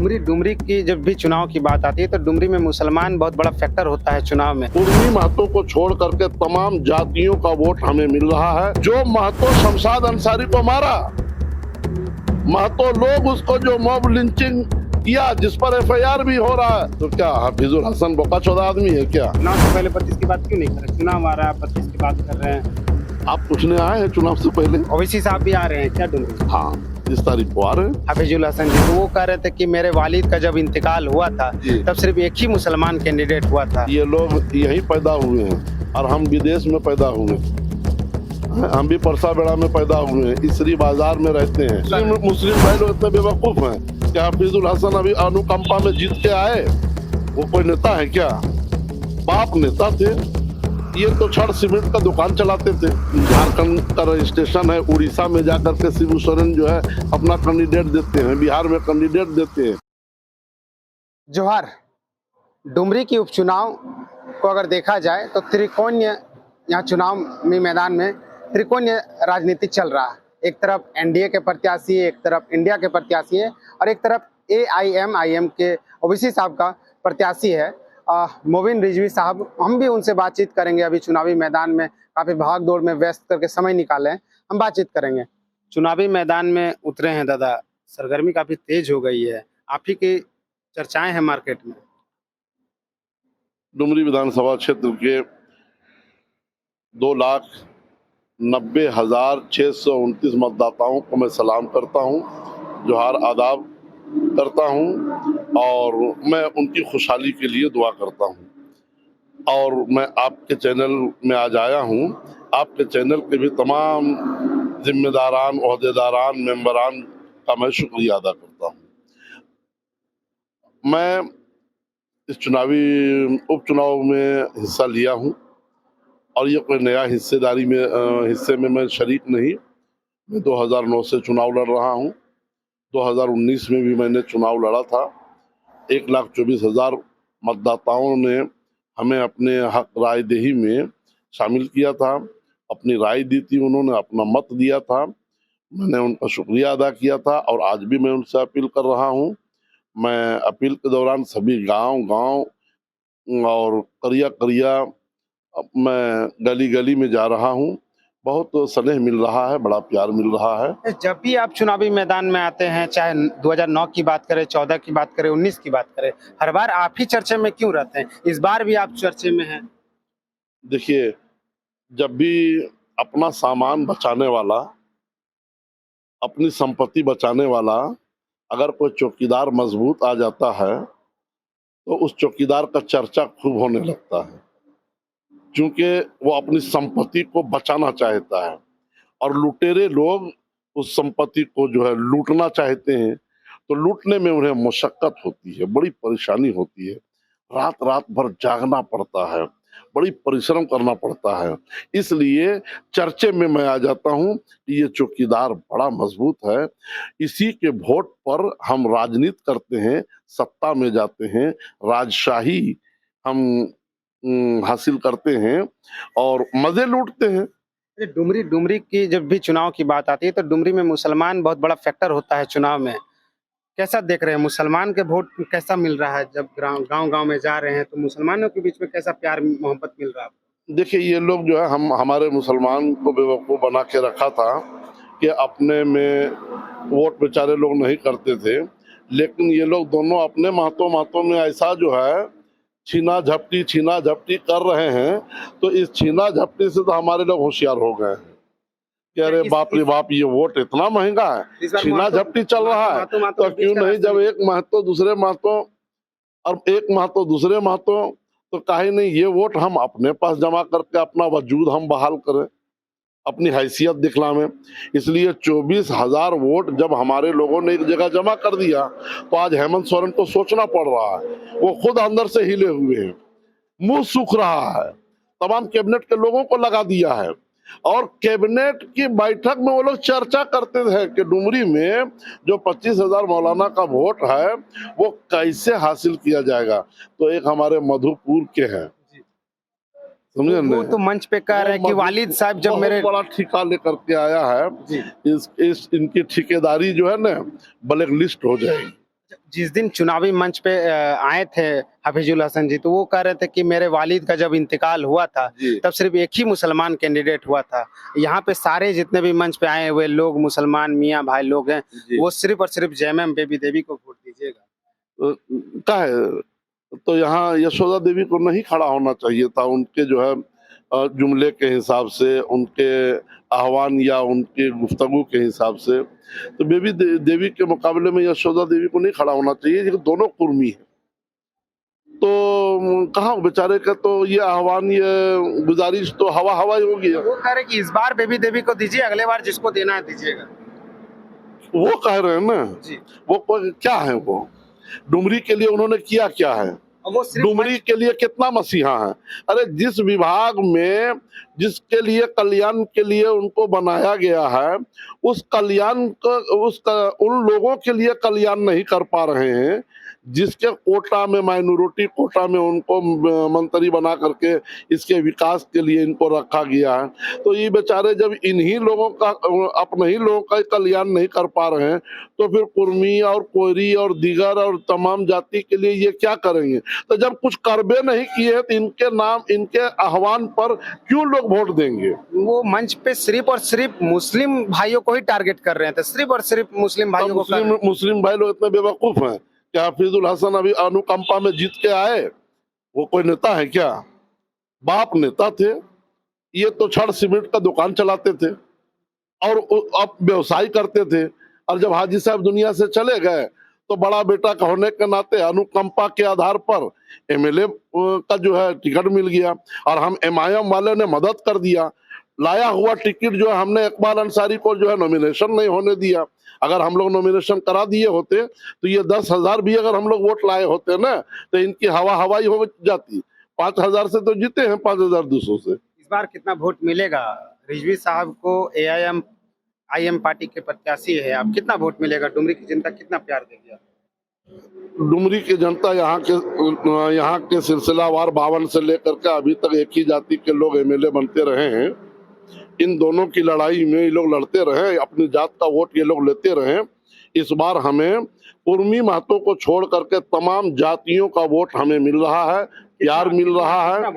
डुमरी डुमरी की जब भी चुनाव की बात आती है तो डुमरी में मुसलमान बहुत बड़ा फैक्टर होता है चुनाव में। उर्मी महतो को छोड़ करके तमाम जातियों का वोट हमें मिल रहा है। जो महतो शमशाद अंसारी को मारा, महतो लोग उसको जो मॉब लिंचिंग किया, जिस पर एफआईआर भी हो रहा है, तो क्या हफीजुल हसन बोकाचोदा आदमी है क्या? चुनाव से पहले 25 की बात क्यों नहीं कर रहे? चुनाव आ रहा है, 25 की बात कर रहे हैं। आप पूछने आए हैं चुनाव से पहले? ओवैसी साहब भी आ रहे हैं क्या डुमरी? हाँ, 30 तारीख को आ रहे हैं। हफीजुल हसन जी तो वो कह रहे थे कि मेरे वालिद का जब इंतकाल हुआ था तब सिर्फ एक ही मुसलमान कैंडिडेट हुआ था। ये लोग यहीं पैदा हुए हैं और हम विदेश में पैदा हुए हैं। हम भी परसाबेड़ा में पैदा हुए हैं, इसरी बाजार में रहते हैं। मुस्लिम भाई लोग इतने बेवकूफ हैं कि हफीजुल हसन अभी अनुकंपा में जीत के आए, वो कोई नेता है क्या? बाप नेता थे। ये तो छड़ सीमेंट का दुकान चलाते थे। झारखंड का रजिस्ट्रेशन है, उड़ीसा में जाकर के शिबू सोरेन जो है अपना कैंडिडेट देते हैं, बिहार में कैंडिडेट देते हैं। जोहार। डुमरी की उपचुनाव को अगर देखा जाए तो त्रिकोणीय यहाँ चुनाव में मैदान में त्रिकोणीय राजनीति चल रहा है। एक तरफ एनडीए के प्रत्याशी, एक तरफ इंडिया के प्रत्याशी है और एक तरफ एआईएमआईएम के ओवैसी साहब का प्रत्याशी है मोबिन रिजवी साहब। हम भी उनसे बातचीत करेंगे। अभी चुनावी मैदान में काफी भाग दौड़ में व्यस्त करके समय निकाले हैं, हम बातचीत करेंगे। चुनावी मैदान में उतरे हैं दादा, सरगर्मी काफी तेज हो गई है, आप ही की चर्चाएं हैं मार्केट में। डुमरी विधानसभा क्षेत्र के 2,90,629 मतदाताओं को मैं सलाम करता हूं, जोहार आदाब करता हूं और मैं उनकी खुशहाली के लिए दुआ करता हूं। और मैं आपके चैनल में आज आया हूं, आपके चैनल के भी तमाम जिम्मेदारान, ओहदेदारान, मेंबरान का मैं शुक्रिया अदा करता हूं। मैं इस चुनावी उपचुनाव में हिस्सा लिया हूं और ये कोई नया हिस्से में मैं शरीक नहीं। मैं 2009 से चुनाव लड़ रहा हूं। 2019 में भी मैंने चुनाव लड़ा था। 1,24,000 मतदाताओं ने हमें अपने हक राय दही में शामिल किया था, अपनी राय दी थी, उन्होंने अपना मत दिया था। मैंने उनका शुक्रिया अदा किया था और आज भी मैं उनसे अपील कर रहा हूं। मैं अपील के दौरान सभी गांव और करिया मैं गली गली में जा रहा हूं। बहुत स्नेह मिल रहा है, बड़ा प्यार मिल रहा है। जब भी आप चुनावी मैदान में आते हैं, चाहे 2009 की बात करें, 14 की बात करें, 19 की बात करें, हर बार आप ही चर्चे में क्यों रहते हैं? इस बार भी आप चर्चे में हैं। देखिए, जब भी अपना सामान बचाने वाला, अपनी संपत्ति बचाने वाला अगर कोई चौकीदार मजबूत आ जाता है तो उस चौकीदार का चर्चा खूब होने लगता है, क्योंकि वो अपनी संपत्ति को बचाना चाहता है और लुटेरे लोग उस संपत्ति को जो है लूटना चाहते हैं, तो लूटने में उन्हें मशक्कत होती है, बड़ी परेशानी होती है, रात रात भर जागना पड़ता है, बड़ी परिश्रम करना पड़ता है। इसलिए चर्चे में मैं आ जाता हूं कि ये चौकीदार बड़ा मजबूत है, इसी के वोट पर हम राजनीति करते हैं, सत्ता में जाते हैं, राजशाही हम हासिल करते हैं और मजे लूटते हैं। डुमरी डुमरी की जब भी चुनाव की बात आती है तो डुमरी में मुसलमान बहुत बड़ा फैक्टर होता है चुनाव में। कैसा देख रहे हैं, मुसलमान के वोट कैसा मिल रहा है? जब गांव में जा रहे हैं तो मुसलमानों के बीच में कैसा प्यार मोहब्बत मिल रहा है? देखिए, ये लोग जो है हमारे मुसलमान को बेवकूफ बना के रखा था कि अपने में वोट बेचारे लोग नहीं करते थे, लेकिन ये लोग दोनों अपने महतों में ऐसा जो है छीना झपटी कर रहे हैं, तो इस छीना झपटी से तो हमारे लोग होशियार हो गए हैं कि अरे बाप रे बाप, ये वोट इतना महंगा है, छीना झपटी चल रहा है, तो क्यों नहीं जब एक महतो दूसरे महतो और एक महतो दूसरे महतो, तो काहे नहीं ये वोट हम अपने पास जमा करके अपना वजूद हम बहाल करें, अपनी हैसियत दिखलावें। इसलिए 24,000 वोट जब हमारे लोगों ने एक जगह जमा कर दिया तो आज हेमंत सोरेन को सोचना पड़ रहा है, वो खुद अंदर से हिले हुए हैं, मुंह सूख रहा है, तमाम कैबिनेट के लोगों को लगा दिया है और कैबिनेट की बैठक में वो लोग चर्चा करते हैं कि डुमरी में जो 25,000 मौलाना का वोट है वो कैसे हासिल किया जाएगा। तो एक हमारे मधुपुर के हैं, समझे वो तो मंच पे कह रहे हैं कि वालिद साहब जब मेरे बड़ा ठिका लेकर के आया है, इनकी ठेकेदारी जो है ना ब्लैक लिस्ट हो जाएगी। जिस दिन चुनावी मंच पे आए थे हफीजुल हसन जी, तो वो कह रहे थे कि मेरे वालिद का जब इंतकाल हुआ था जी। तब सिर्फ एक ही मुसलमान कैंडिडेट हुआ था। यहाँ पे सारे जितने भी मंच पे आए हुए लोग मुसलमान मियाँ भाई लोग हैं, जी। वो सिर्फ और सिर्फ जयमम बेबी देवी को वोट दीजिएगा। क्या है, तो यहाँ यशोदा देवी को नहीं खड़ा होना चाहिए था। उनके जो है जुमले के हिसाब से, उनके आह्वान या उनके गुफ्तगू के हिसाब से, तो देवी के मुकाबले में यशोदा देवी को नहीं खड़ा होना चाहिए। ये दोनों कुर्मी है, तो कहाँ बेचारे का तो ये आह्वान, ये गुजारिश तो हवा हवा ही होगी। वो कह रहे कि इस बार बेबी देवी को दीजिए, अगले बार जिसको देना है दीजिएगा। वो कह रहे हैं ना जी। वो क्या है, वो डुमरी के लिए उन्होंने किया क्या है, वो सिर्फ डुमरी के लिए कितना मसीहा है। अरे जिस विभाग में जिसके लिए कल्याण के लिए उनको बनाया गया है, उस कल्याण का उन लोगों के लिए कल्याण नहीं कर पा रहे हैं जिसके कोटा में, माइनॉरिटी कोटा में उनको मंत्री बना करके इसके विकास के लिए इनको रखा गया है। तो ये बेचारे जब इन्हीं लोगों का, अपने ही लोगों का कल्याण नहीं कर पा रहे हैं, तो फिर कुर्मी और कोयरी और दीगर और तमाम जाति के लिए ये क्या करेंगे। तो जब कुछ करबे नहीं किए तो इनके नाम, इनके आह्वान पर क्यों लोग वोट देंगे। वो मंच पे सिर्फ और सिर्फ मुस्लिम भाइयों को ही टारगेट कर रहे थे, सिर्फ और सिर्फ मुस्लिम भाइयों को। मुस्लिम भाई लोग इतने बेवकूफ हैं क्या? हफीजुल हसन अभी अनुकंपा में जीत के आए, वो कोई नेता है क्या? बाप नेता थे, ये तो छड़ सीमेंट का दुकान चलाते थे और अब व्यवसाय करते थे। और जब हाजी साहब दुनिया से चले गए तो बड़ा बेटा का होने के नाते अनुकंपा के आधार पर एमएलए का जो है टिकट मिल गया, और हम एमआईएम वाले ने मदद कर दिया। लाया हुआ टिकट जो है हमने इकबाल अंसारी को जो है नॉमिनेशन नहीं होने दिया। अगर हम लोग नॉमिनेशन करा दिए होते तो ये 10,000 भी अगर हम लोग वोट लाए होते ना, तो इनकी हवा हवाई हो जाती। 5,000 से तो जीते हैं, 5,200 से। इस बार कितना वोट मिलेगा रिजवी साहब को? AIM पार्टी के प्रत्याशी है आप, कितना वोट मिलेगा? डुमरी की जनता कितना प्यार देगी? डुमरी की जनता यहाँ के सिलसिलावार 52 से लेकर के अभी तक एक ही जाति के लोग एमएलए बनते रहे हैं। इन दोनों की लड़ाई में ये लोग लड़ते रहे, अपनी जात का वोट ये लोग लेते रहे। इस बार हमें कुर्मी महतो को छोड़ करके तमाम जातियों का वोट हमें मिल रहा है, प्यार मिल रहा है,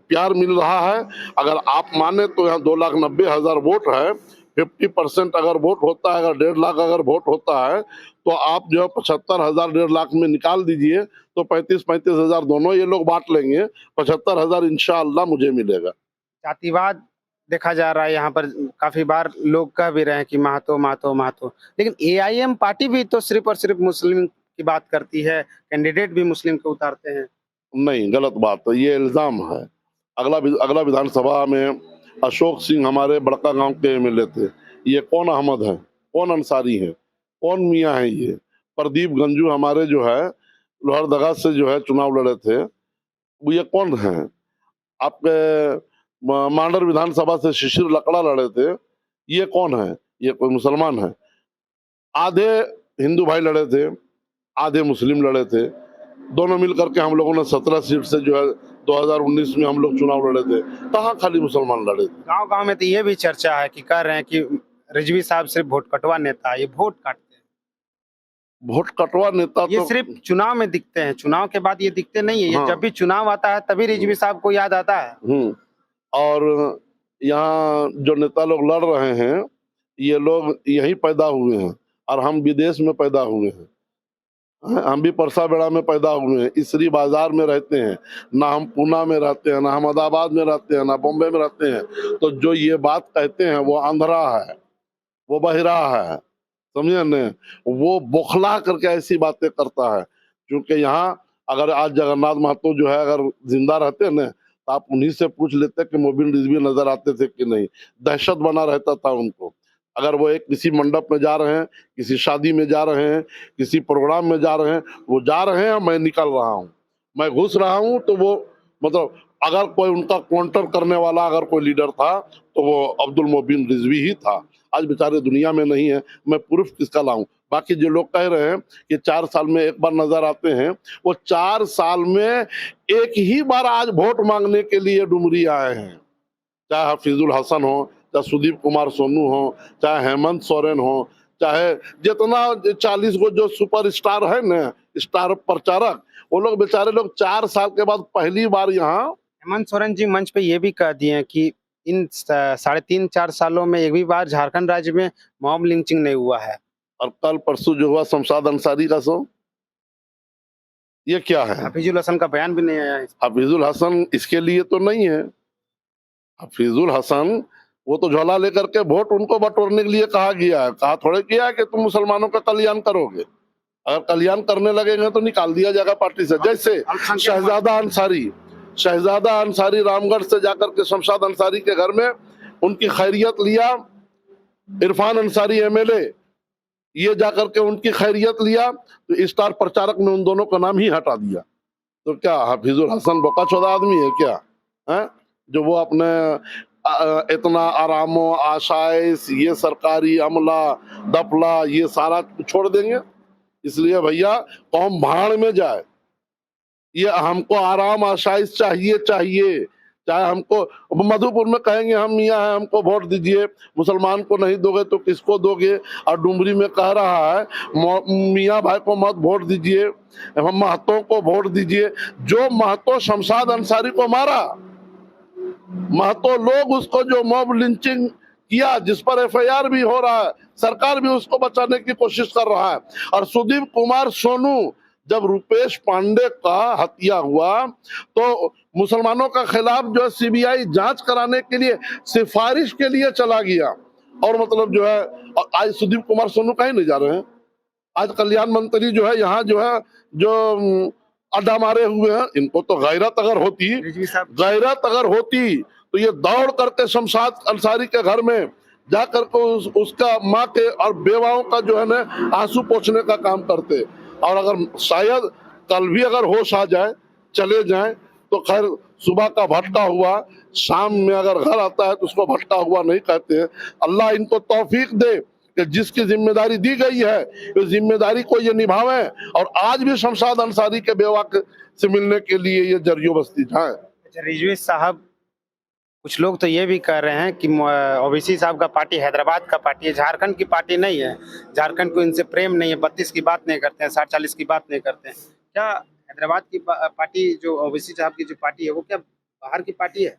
प्यार मिल रहा है। अगर आप माने तो यहाँ 2,90,000 वोट है। 50% अगर वोट होता है, अगर 1.5 लाख अगर वोट होता है, तो आप जो 75,000 1.5 लाख में निकाल दीजिए, तो 35,000 दोनों ये लोग बांट लेंगे। 75,000 इंशाअल्लाह मुझे मिलेगा। जातिवाद देखा जा रहा है यहाँ पर, काफी बार लोग कह भी रहे हैं कि महतो महतो महतो, लेकिन AIM पार्टी भी तो सिर्फ और सिर्फ मुस्लिम की बात करती है, कैंडिडेट भी मुस्लिम को उतारते हैं। नहीं, गलत बात है, ये इल्जाम है। अगला विधानसभा में अशोक सिंह हमारे बड़का गांव के एमएलए थे। ये कौन अहमद है, कौन अंसारी है, कौन मियाँ है? ये प्रदीप गंजू हमारे जो है लोहरदगा से जो है चुनाव लड़े थे, वो ये कौन है? आपके मांडर विधानसभा से शिशिर लकड़ा लड़े थे, ये कौन है? ये कोई मुसलमान है? आधे हिंदू भाई लड़े थे, आधे मुस्लिम लड़े थे। दोनों मिलकर के हम लोगों ने 17 सीट से जो है 2019 में हम लोग चुनाव लड़े थे। कहाँ खाली मुसलमान लड़े थे? गांव गांव में तो ये भी चर्चा है कि कह रहे हैं कि रिजवी साहब सिर्फ वोट कटवा नेता है, ये वोट काटते हैं। वोट कटवा नेता ये तो सिर्फ चुनाव में दिखते हैं, चुनाव के बाद ये दिखते नहीं है। ये हाँ। जब भी चुनाव आता है तभी रिजवी साहब को याद आता है। और यहाँ जो नेता लोग लड़ रहे हैं, ये लोग यहीं पैदा हुए हैं और हम विदेश में पैदा हुए हैं। हम भी परसाबेड़ा में पैदा हुए हैं, इसरी बाजार में रहते हैं, ना हम पूना में रहते हैं, ना अहमदाबाद में रहते हैं, ना बॉम्बे में रहते हैं। तो जो ये बात कहते हैं वो आंध्रा है, वो बहिरा है, समझे न? वो बौखला करके ऐसी बातें करता है। क्योंकि यहाँ अगर आज जगन्नाथ महतो जो है अगर जिंदा रहते न, तो आप उन्हीं से पूछ लेते कि मोबिन रिजवी नजर आते थे कि नहीं। दहशत बना रहता था उनको। अगर वो एक किसी मंडप में जा रहे हैं, किसी शादी में जा रहे हैं, किसी प्रोग्राम में जा रहे हैं, वो जा रहे हैं, मैं निकल रहा हूँ, मैं घुस रहा हूँ, तो वो मतलब अगर कोई उनका काउंटर करने वाला अगर कोई लीडर था तो वो अब्दुल मोबिन रिजवी ही था। आज बेचारे दुनिया में नहीं है, मैं प्रूफ किसका लाऊं? बाकी जो लोग कह रहे हैं कि 4 साल में एक बार नजर आते हैं, वो 4 साल में एक ही बार आज वोट मांगने के लिए डुमरी आए हैं। चाहे हफीजुल हसन हो, चाहे सुदीप कुमार सोनू हो, चाहे हेमंत सोरेन हो, चाहे जितना 40 गो जो सुपर स्टार है ना, स्टार प्रचारक, वो लोग बेचारे लोग 4 साल के बाद पहली बार यहाँ। हेमंत सोरेन जी मंच पे ये भी कह दिए हैं कि इन 3.5-4 सालों में एक भी बार झारखंड राज्य में मॉब लिंचिंग नहीं हुआ है। और कल परसों जो हुआ शमशाद अंसारी का सो, ये क्या है? हफीजुल हसन का बयान भी नहीं आया है। हफीजुल हसन इसके लिए तो नहीं है। हफीजुल हसन वो तो झोला लेकर के वोट उनको बटोरने के लिए कहा गया है, कहा थोड़े किया है कि तुम मुसलमानों का कल्याण करोगे। अगर कल्याण करने लगेंगे तो निकाल दिया जाएगा पार्टी से। जैसे शहजादा अंसारी रामगढ़ से जाकर के शमशाद अंसारी के घर में उनकी खैरियत लिया, इरफान अंसारी एमएलए ये जाकर के उनकी खैरियत लिया, तो स्टार प्रचारक ने उन दोनों का नाम ही हटा दिया। तो क्या हफीजुल हसन बोकाचोदा आदमी है क्या है जो वो अपने इतना आरामो आशाइश ये सरकारी अमला दफला ये सारा छोड़ देंगे? इसलिए भैया कौम भाड़ में जाए। ये हमको आराम आशाइश चाहिए, चाहे हमको मधुपुर में कहेंगे हम मियाँ हैं हमको वोट दीजिए, मुसलमान को नहीं दोगे तो किसको दोगे? और डुमरी में कह रहा है मियाँ भाई को मत वोट दीजिए, हम महतों को वोट दीजिए। जो महतो शमशाद अंसारी को मारा, महतो लोग उसको जो मॉब लिंचिंग किया, जिस पर एफआईआर भी हो रहा है, सरकार भी उसको बचाने की कोशिश कर रहा है। और सुदीप कुमार सोनू, जब रुपेश पांडे का हत्या हुआ तो मुसलमानों का खिलाफ जो है सीबीआई जांच कराने के लिए सिफारिश के लिए चला गया। और मतलब जो है आज सुदीप कुमार सोनू कहीं नहीं जा रहे हैं। आज कल्याण मंत्री जो है यहाँ जो है जो अड्डा मारे हुए हैं, इनको तो गैरत अगर होती तो ये दौड़ करके शमशाद अंसारी के घर में जाकर के उसका माँ के और बेवाओं का जो है ना आंसू पोंछने का काम करते। और अगर शायद कल भी अगर होश आ जाए चले जाएं तो खैर, सुबह का भटका हुआ शाम में अगर घर आता है तो उसको भटका हुआ नहीं कहते हैं। अल्लाह इनको तौफीक दे कि जिसकी जिम्मेदारी दी गई है उस जिम्मेदारी को ये निभावें और आज भी शमशाद अंसारी के बेवा से मिलने के लिए ये जरियो बस्ती जाए। रिजवी साहब, कुछ लोग तो ये भी कह रहे हैं कि ओवैसी साहब का पार्टी हैदराबाद का पार्टी है, झारखंड की पार्टी नहीं है, झारखंड को इनसे प्रेम नहीं है, 32 की बात नहीं करते हैं, 60-40 की बात नहीं करते हैं। क्या हैदराबाद की पार्टी जो ओवैसी साहब की जो पार्टी है वो क्या बाहर की पार्टी है?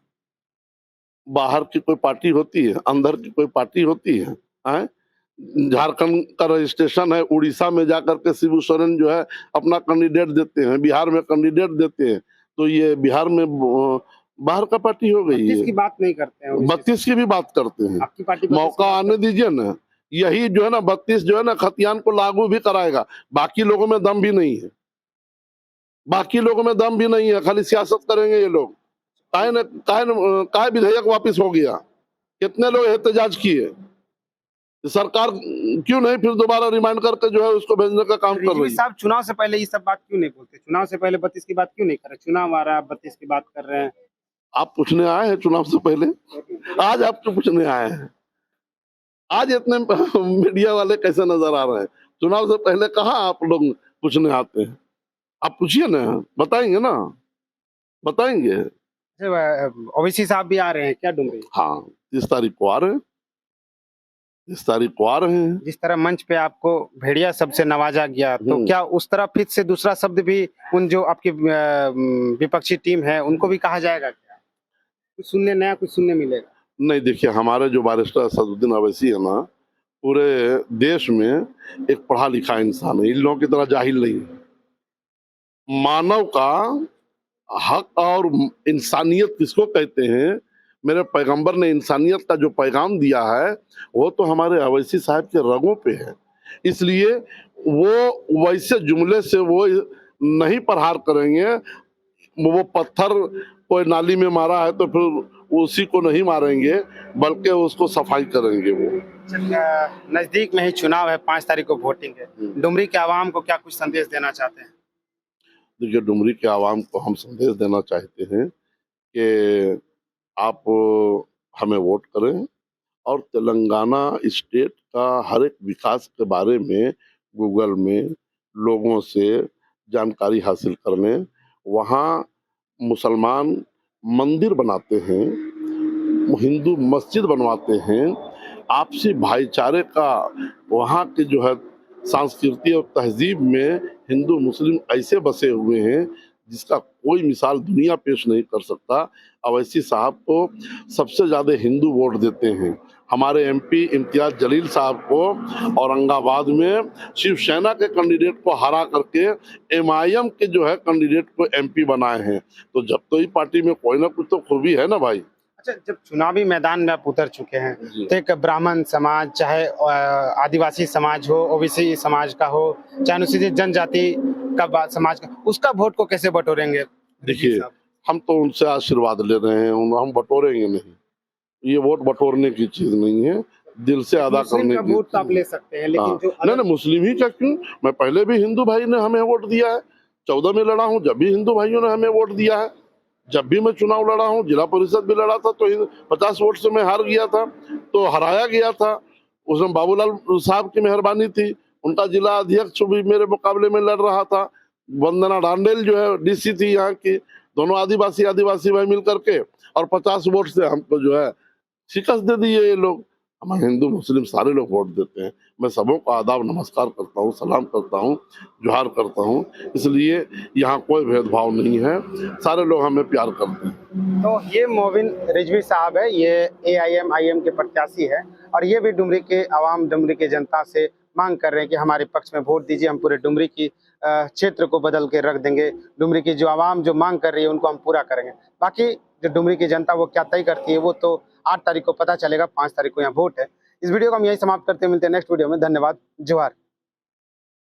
बाहर की कोई पार्टी होती है? अंदर की कोई पार्टी होती है? झारखंड का रजिस्ट्रेशन है, उड़ीसा में जाकर के शिबू सोरेन जो है अपना कैंडिडेट देते हैं, बिहार में कैंडिडेट देते हैं, तो ये बिहार में बाहर का पार्टी हो गई है। 32 की बात नहीं करते हैं, 32 की भी बात करते हैं। आपकी पार्टी मौका आने दीजिए ना, यही जो है ना 32 जो है ना खतियान को लागू भी कराएगा। बाकी लोगों में दम भी नहीं है, खाली सियासत करेंगे ये लोग। काय विधेयक वापिस हो गया, कितने लोग एहतजाज किए, सरकार क्यों नहीं फिर दोबारा रिमाइंड करके जो है उसको भेजने का काम कर रही है? साहब चुनाव से पहले ये सब बात क्यों नहीं बोलते? चुनाव से पहले 32 की बात क्यों नहीं कर रहे? चुनाव आ रहा है, 32 की बात कर रहे हैं। आप पूछने आए हैं चुनाव से पहले? आज आप क्यों पूछने आए हैं? आज इतने मीडिया वाले कैसे नजर आ रहे हैं? चुनाव से पहले कहाँ आप लोग पूछने आते हैं? आप पूछिए ना, बताएंगे ना, बताएंगे। ओवैसी साहब भी आ रहे हैं क्या डुमरी? हाँ, 30 तारीख को आ रहे हैं, 30 तारीख को आ रहे हैं। जिस तरह मंच पे आपको भेड़िया शब्द से नवाजा गया, तो क्या उस तरह फिर से दूसरा शब्द भी उन जो आपकी विपक्षी टीम है उनको भी कहा जाएगा क्या? कुछ सुनने नया कुछ सुनने मिलेगा? नहीं, देखिए हमारे जो बैरिस्टर असदुद्दीन अवैसी है ना, पूरे देश में एक पढ़ा लिखा इंसान है, इन लोगों की तरह जाहिल नहीं है। मानव का हक और इंसानियत किसको कहते हैं? मेरे पैगंबर ने इंसानियत का जो पैगाम दिया है वो तो हमारे अवैसी साहब के रगों पे है। इसलिए वो वैसे जुमले से वो नहीं प्रहार करेंगे। वो पत्थर कोई नाली में मारा है तो फिर उसी को नहीं मारेंगे, बल्कि उसको सफाई करेंगे। वो नजदीक में ही चुनाव है, 5 तारीख को वोटिंग है। डुमरी के आवाम को क्या कुछ संदेश देना चाहते हैं? देखिए, डुमरी के आवाम को हम संदेश देना चाहते हैं कि आप हमें वोट करें और तेलंगाना स्टेट का हर एक विकास के बारे में गूगल में लोगों से जानकारी हासिल कर लें। वहाँ मुसलमान मंदिर बनाते हैं, हिंदू मस्जिद बनवाते हैं, आपसी भाईचारे का, वहाँ के जो है संस्कृति और तहजीब में हिंदू मुस्लिम ऐसे बसे हुए हैं जिसका कोई मिसाल दुनिया पेश नहीं कर सकता। अवैसी साहब को सबसे ज्यादा हिंदू वोट देते हैं। हमारे एमपी इम्तियाज जलील साहब को औरंगाबाद में शिवसेना के कैंडिडेट को हरा करके एमआईएम के जो है कैंडिडेट को एमपी बनाए हैं। तो जब तो ही पार्टी में कोई ना कुछ तो खूबी है ना भाई। अच्छा, जब चुनावी मैदान में आप उतर चुके हैं जी। तो एक ब्राह्मण समाज, चाहे आदिवासी समाज हो, ओबीसी समाज का हो, चाहे अनुसूचित जनजाति का समाज का, उसका वोट को कैसे बटोरेंगे? देखिए, हम तो उनसे आशीर्वाद ले रहे हैं, हम बटोरेंगे नहीं। ये वोट बटोरने की चीज नहीं है, दिल से अदा करने की। वोट तो आप ले सकते हैं, लेकिन जो नहीं, मुस्लिम ही क्या, क्यों? मैं पहले भी हिंदू भाई ने हमें वोट दिया है, 14 में लड़ा हूँ, जब भी हिंदू भाइयों ने हमें वोट दिया है। जब भी मैं चुनाव लड़ा हूँ, जिला परिषद भी लड़ा था तो 50 वोट से मैं हार गया था, तो हराया गया था। उसमें बाबूलाल साहब की मेहरबानी थी, उनका जिला अध्यक्ष भी मेरे मुकाबले में लड़ रहा था। वंदना डांडेल जो है डीसी थी यहाँ की, दोनों आदिवासी भाई मिल करके, और 50 वोट से हमको जो है शिकस्त दे दी है ये लोग। हम हिंदू मुस्लिम सारे लोग वोट देते हैं। मैं सबों को आदाब नमस्कार करता हूँ, सलाम करता हूँ, जोहार करता हूँ। इसलिए यहाँ कोई भेदभाव नहीं है, सारे लोग हमें प्यार करते हैं। तो ये मोबिन रिजवी साहब है, ये AIM के प्रत्याशी है, और ये भी डुमरी के आवाम, डुमरी के जनता से मांग कर रहे हैं कि हमारे पक्ष में वोट दीजिए, हम पूरे डुमरी की क्षेत्र को बदल के रख देंगे। डुमरी की जो आवाम जो मांग कर रही है उनको हम पूरा करेंगे। बाकी जो डुमरी की जनता वो क्या तय करती है वो तो 8 तारीख को पता चलेगा, 5 तारीख को यहाँ वोट है। इस वीडियो को हम यही समाप्त करते हैं, मिलते हैं नेक्स्ट वीडियो में। धन्यवाद, जोहार।